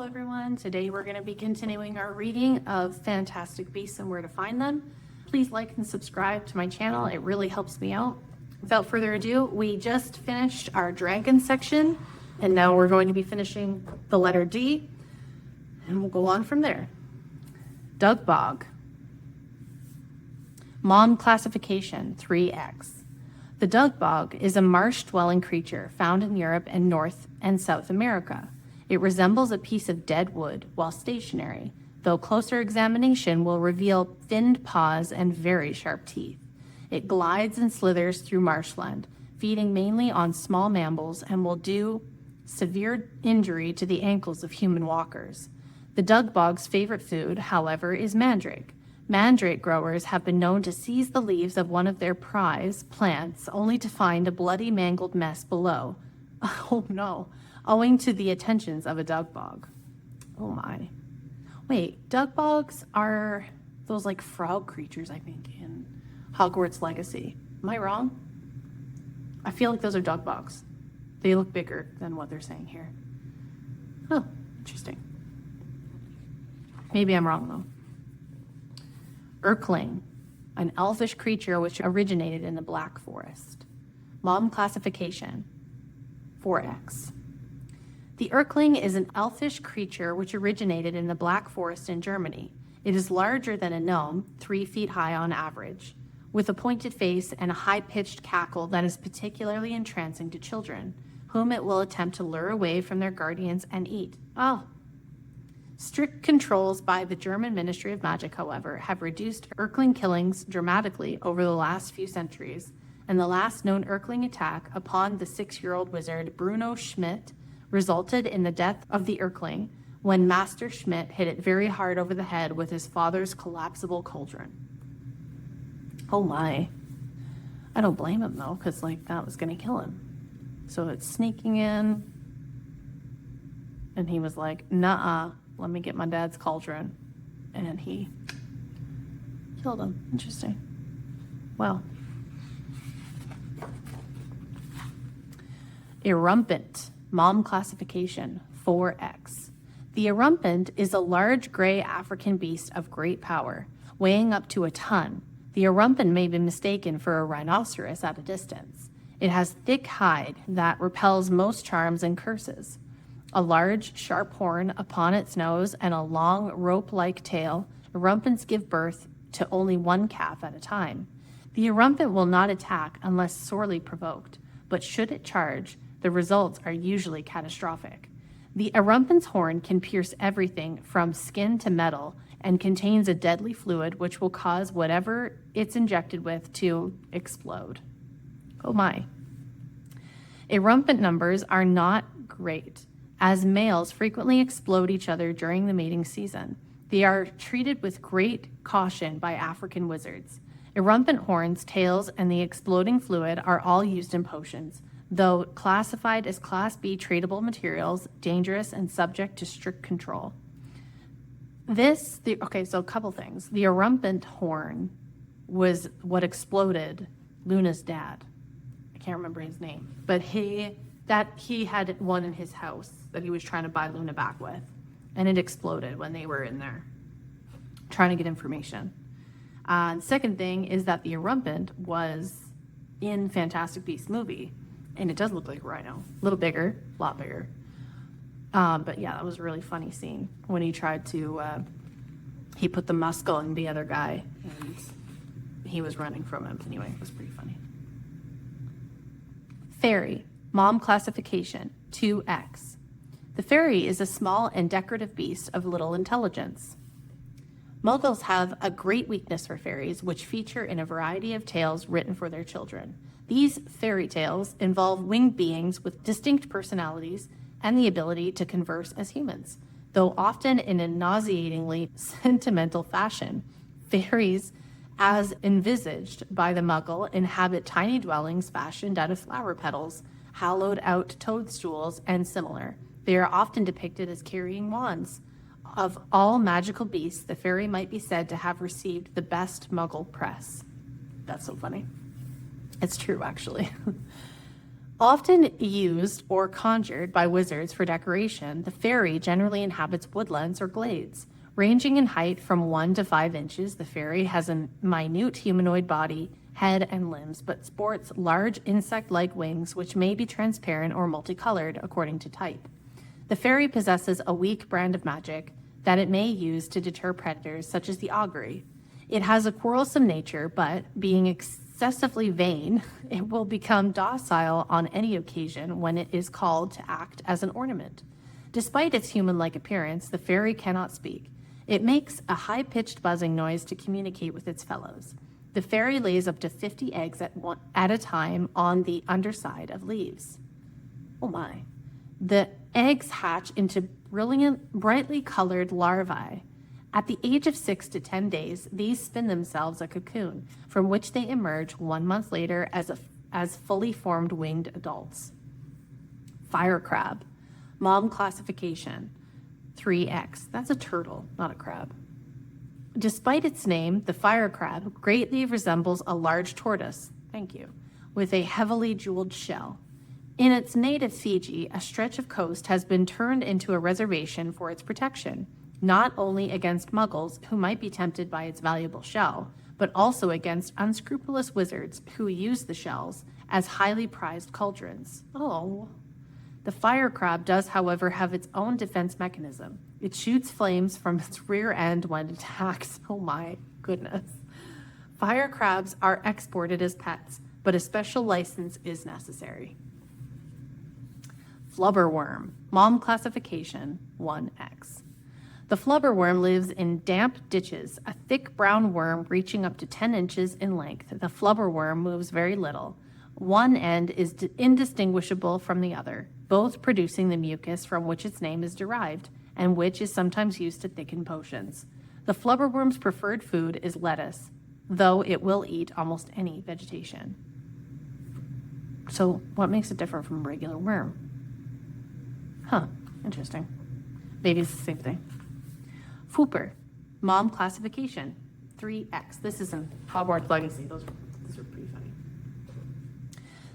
everyone. Today we're going to be continuing our reading of Fantastic Beasts and Where to Find Them. Please like and subscribe to my channel. It really helps me out. Without further ado, we just finished our dragon section, and now we're going to be finishing the letter D, and we'll go on from there. Doug Bog. Mom classification 3X. The Doug Bog is a marsh-dwelling creature found in Europe and North and South America. It resembles a piece of dead wood while stationary, though closer examination will reveal thinned paws and very sharp teeth. It glides and slithers through marshland, feeding mainly on small mammals, and will do severe injury to the ankles of human walkers. The Doug Bog's favorite food, however, is mandrake. Mandrake growers have been known to seize the leaves of one of their prize plants only to find a bloody, mangled mess below. Oh no, owing to the attentions of a Doug Bog. Oh my. Wait, Doug Bogs are those like frog creatures, I think, in Hogwarts Legacy. Am I wrong? I feel like those are Doug Bogs. They look bigger than what they're saying here. Oh, interesting. Maybe I'm wrong though. Urkling, an elfish creature which originated in the Black Forest. Mom classification 4X. The Urkling is an elfish creature which originated in the Black Forest in Germany. It is larger than a gnome, 3 feet high on average, with a pointed face and a high-pitched cackle that is particularly entrancing to children, whom it will attempt to lure away from their guardians and eat. Oh. Strict controls by the German Ministry of Magic, however, have reduced Urkling killings dramatically over the last few centuries, and the last known Urkling attack upon the 6-year-old wizard Bruno Schmidt resulted in the death of the Urkling when Master Schmidt hit it very hard over the head with his father's collapsible cauldron. Oh my. I don't blame him though, because that was going to kill him. So it's sneaking in, and he was like, "Nuh-uh, let me get my dad's cauldron," and he killed him. Interesting. Well. Erumpent. Mom classification 4X. The erumpent is a large gray African beast of great power, weighing up to a ton. The erumpent may be mistaken for a rhinoceros at a distance. It has thick hide that repels most charms and curses. A large, sharp horn upon its nose and a long, rope-like tail, erumpents give birth to only one calf at a time. The erumpent will not attack unless sorely provoked, but should it charge, the results are usually catastrophic. The erumpent's horn can pierce everything from skin to metal and contains a deadly fluid which will cause whatever it's injected with to explode. Oh my. Erumpent numbers are not great, as males frequently explode each other during the mating season. They are treated with great caution by African wizards. Erumpent horns, tails, and the exploding fluid are all used in potions, though classified as Class B tradable materials, dangerous and subject to strict control. So a couple things. The erumpent horn was what exploded Luna's dad. I can't remember his name, but he had one in his house that he was trying to buy Luna back with, and it exploded when they were in there trying to get information. Second thing is that the erumpent was in Fantastic Beasts movie, and it does look like a rhino. A little bigger, a lot bigger. But yeah, that was a really funny scene when he tried to, he put the muscle in the other guy, and he was running from him. Anyway, it was pretty funny. Fairy, mom classification, 2X. The fairy is a small and decorative beast of little intelligence. Muggles have a great weakness for fairies, which feature in a variety of tales written for their children. These fairy tales involve winged beings with distinct personalities and the ability to converse as humans, though often in a nauseatingly sentimental fashion. Fairies, as envisaged by the Muggle, inhabit tiny dwellings fashioned out of flower petals, hollowed out toadstools, and similar. They are often depicted as carrying wands. Of all magical beasts, the fairy might be said to have received the best Muggle press. That's so funny. It's true, actually. Often used or conjured by wizards for decoration, the fairy generally inhabits woodlands or glades. Ranging in height from 1 to 5 inches, the fairy has a minute humanoid body, head, and limbs, but sports large insect-like wings which may be transparent or multicolored according to type. The fairy possesses a weak brand of magic that it may use to deter predators such as the augury. It has a quarrelsome nature, but being excessively vain, it will become docile on any occasion when it is called to act as an ornament. Despite its human-like appearance, the fairy cannot speak. It makes a high-pitched buzzing noise to communicate with its fellows. The fairy lays up to 50 eggs at a time on the underside of leaves. Oh my. The eggs hatch into brightly colored larvae. At the age of 6 to 10 days, these spin themselves a cocoon, from which they emerge 1 month later as fully formed winged adults. Fire crab. Mom classification, 3X. That's a turtle, not a crab. Despite its name, the fire crab greatly resembles a large tortoise, thank you, with a heavily jeweled shell. In its native Fiji, a stretch of coast has been turned into a reservation for its protection, not only against muggles who might be tempted by its valuable shell, but also against unscrupulous wizards who use the shells as highly prized cauldrons. Oh. The fire crab does, however, have its own defense mechanism. It shoots flames from its rear end when it attacks. Oh my goodness. Fire crabs are exported as pets, but a special license is necessary. Flubberworm, mom classification, 1X. The flubberworm lives in damp ditches, a thick brown worm reaching up to 10 inches in length. The flubberworm moves very little. One end is indistinguishable from the other, both producing the mucus from which its name is derived, and which is sometimes used to thicken potions. The flubberworm's preferred food is lettuce, though it will eat almost any vegetation. So what makes it different from a regular worm? Huh, interesting. Maybe it's the same thing. Fooper, mom classification, 3X. This is in Hogwarts Legacy. Those are pretty funny.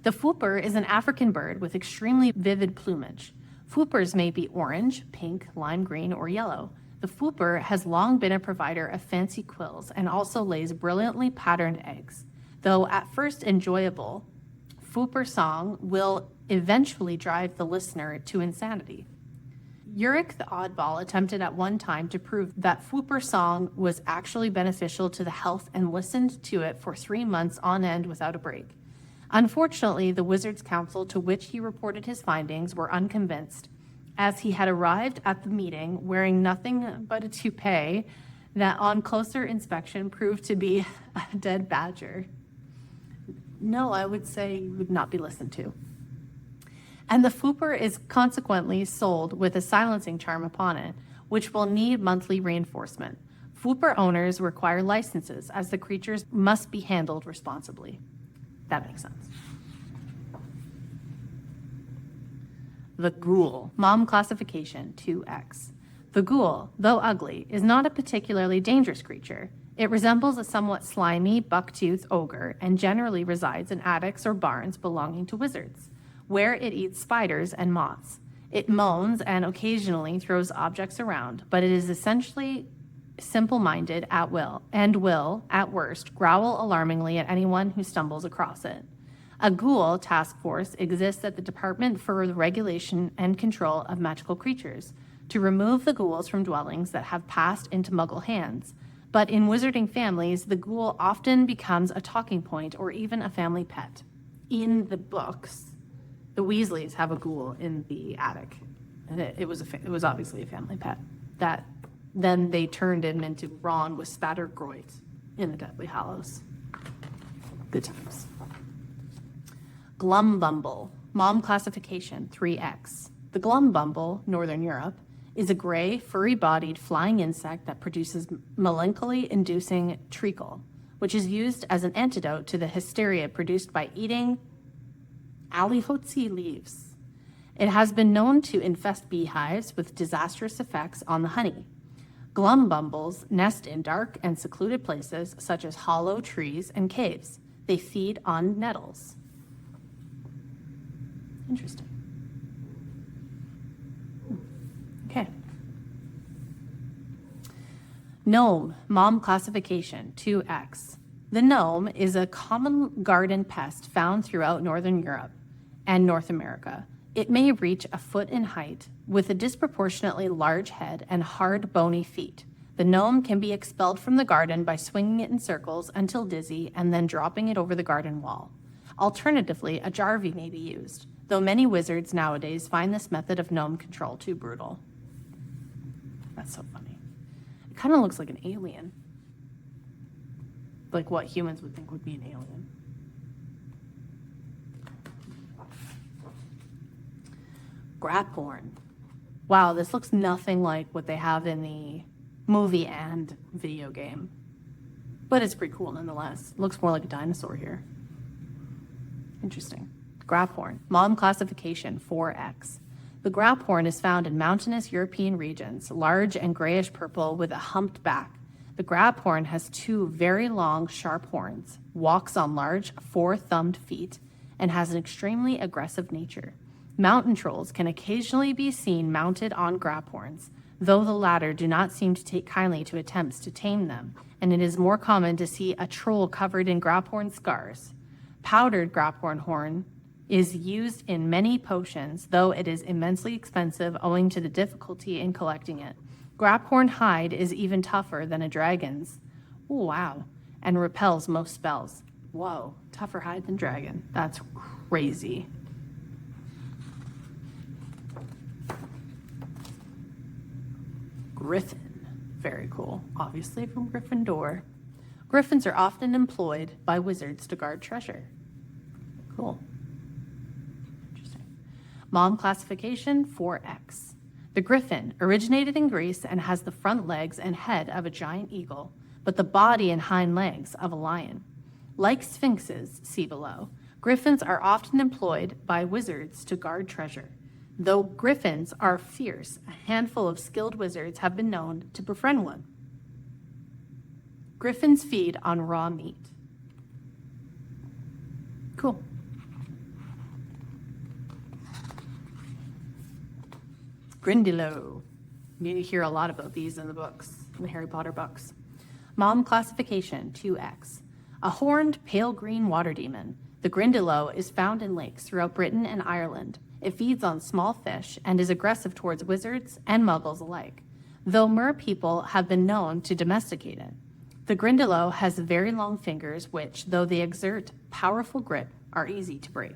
The fooper is an African bird with extremely vivid plumage. Foopers may be orange, pink, lime green, or yellow. The fooper has long been a provider of fancy quills and also lays brilliantly patterned eggs. Though at first enjoyable, fooper song will eventually drive the listener to insanity. Uric the Oddball attempted at one time to prove that fooper song was actually beneficial to the health and listened to it for 3 months on end without a break. Unfortunately, the Wizards' Council to which he reported his findings were unconvinced, as he had arrived at the meeting wearing nothing but a toupee that on closer inspection proved to be a dead badger. No, I would say would not be listened to. And the fooper is consequently sold with a silencing charm upon it, which will need monthly reinforcement. Fooper owners require licenses, as the creatures must be handled responsibly. That makes sense. The ghoul, mom classification, 2X. The ghoul, though ugly, is not a particularly dangerous creature. It resembles a somewhat slimy, buck-toothed ogre and generally resides in attics or barns belonging to wizards, where it eats spiders and moths. It moans and occasionally throws objects around, but it is essentially simple-minded at will, and will, at worst, growl alarmingly at anyone who stumbles across it. A ghoul task force exists at the Department for the Regulation and Control of Magical Creatures to remove the ghouls from dwellings that have passed into Muggle hands. But in wizarding families, the ghoul often becomes a talking point or even a family pet. In the books, the Weasleys have a ghoul in the attic, and it was obviously a family pet. That then they turned him into Ron with spattered groit in the Deathly Hallows. Good times. Glumbumble, mom classification, 3X. The glumbumble, Northern Europe, is a gray, furry-bodied flying insect that produces melancholy-inducing treacle, which is used as an antidote to the hysteria produced by eating alihotsi leaves. It has been known to infest beehives with disastrous effects on the honey. Glumbumbles nest in dark and secluded places such as hollow trees and caves. They feed on nettles. Interesting. Okay. Gnome, mom classification, 2X. The gnome is a common garden pest found throughout Northern Europe and North America. It may reach a foot in height with a disproportionately large head and hard, bony feet. The gnome can be expelled from the garden by swinging it in circles until dizzy and then dropping it over the garden wall. Alternatively, a jarvey may be used, though many wizards nowadays find this method of gnome control too brutal. That's so funny. It kind of looks like an alien. Like what humans would think would be an alien. Grapphorn. Wow, this looks nothing like what they have in the movie and video game. But it's pretty cool nonetheless. It looks more like a dinosaur here. Interesting. Grapphorn, mom classification, 4X. The grapphorn is found in mountainous European regions, large and grayish purple with a humped back. The grapphorn has 2 very long, sharp horns, walks on large, 4-thumbed feet, and has an extremely aggressive nature. Mountain trolls can occasionally be seen mounted on grapphorns, though the latter do not seem to take kindly to attempts to tame them, and it is more common to see a troll covered in grapphorn scars. Powdered grapphorn horn is used in many potions, though it is immensely expensive owing to the difficulty in collecting it. Grapphorn hide is even tougher than a dragon's. Ooh, wow. And repels most spells. Whoa, tougher hide than dragon. That's crazy. Griffin. Very cool. Obviously from Gryffindor. Griffins are often employed by wizards to guard treasure. Cool. Interesting. Mom classification, 4X. The griffin originated in Greece and has the front legs and head of a giant eagle, but the body and hind legs of a lion. Like sphinxes, see below, griffins are often employed by wizards to guard treasure. Though griffins are fierce, a handful of skilled wizards have been known to befriend one. Griffins feed on raw meat. Cool. Grindylow. You hear a lot about these in the books, in the Harry Potter books. Mom classification, 2X. A horned, pale green water demon. The Grindylow is found in lakes throughout Britain and Ireland. It feeds on small fish and is aggressive towards wizards and muggles alike, though mer people have been known to domesticate it. The Grindylow has very long fingers which, though they exert powerful grip, are easy to break.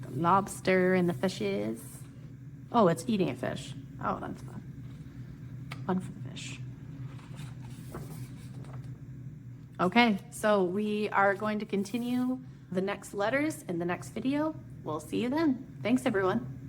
The lobster and the fishes. Oh, it's eating a fish. Oh, that's fun. Fun for the fish. Okay, so we are going to continue the next letters in the next video. We'll see you then. Thanks, everyone.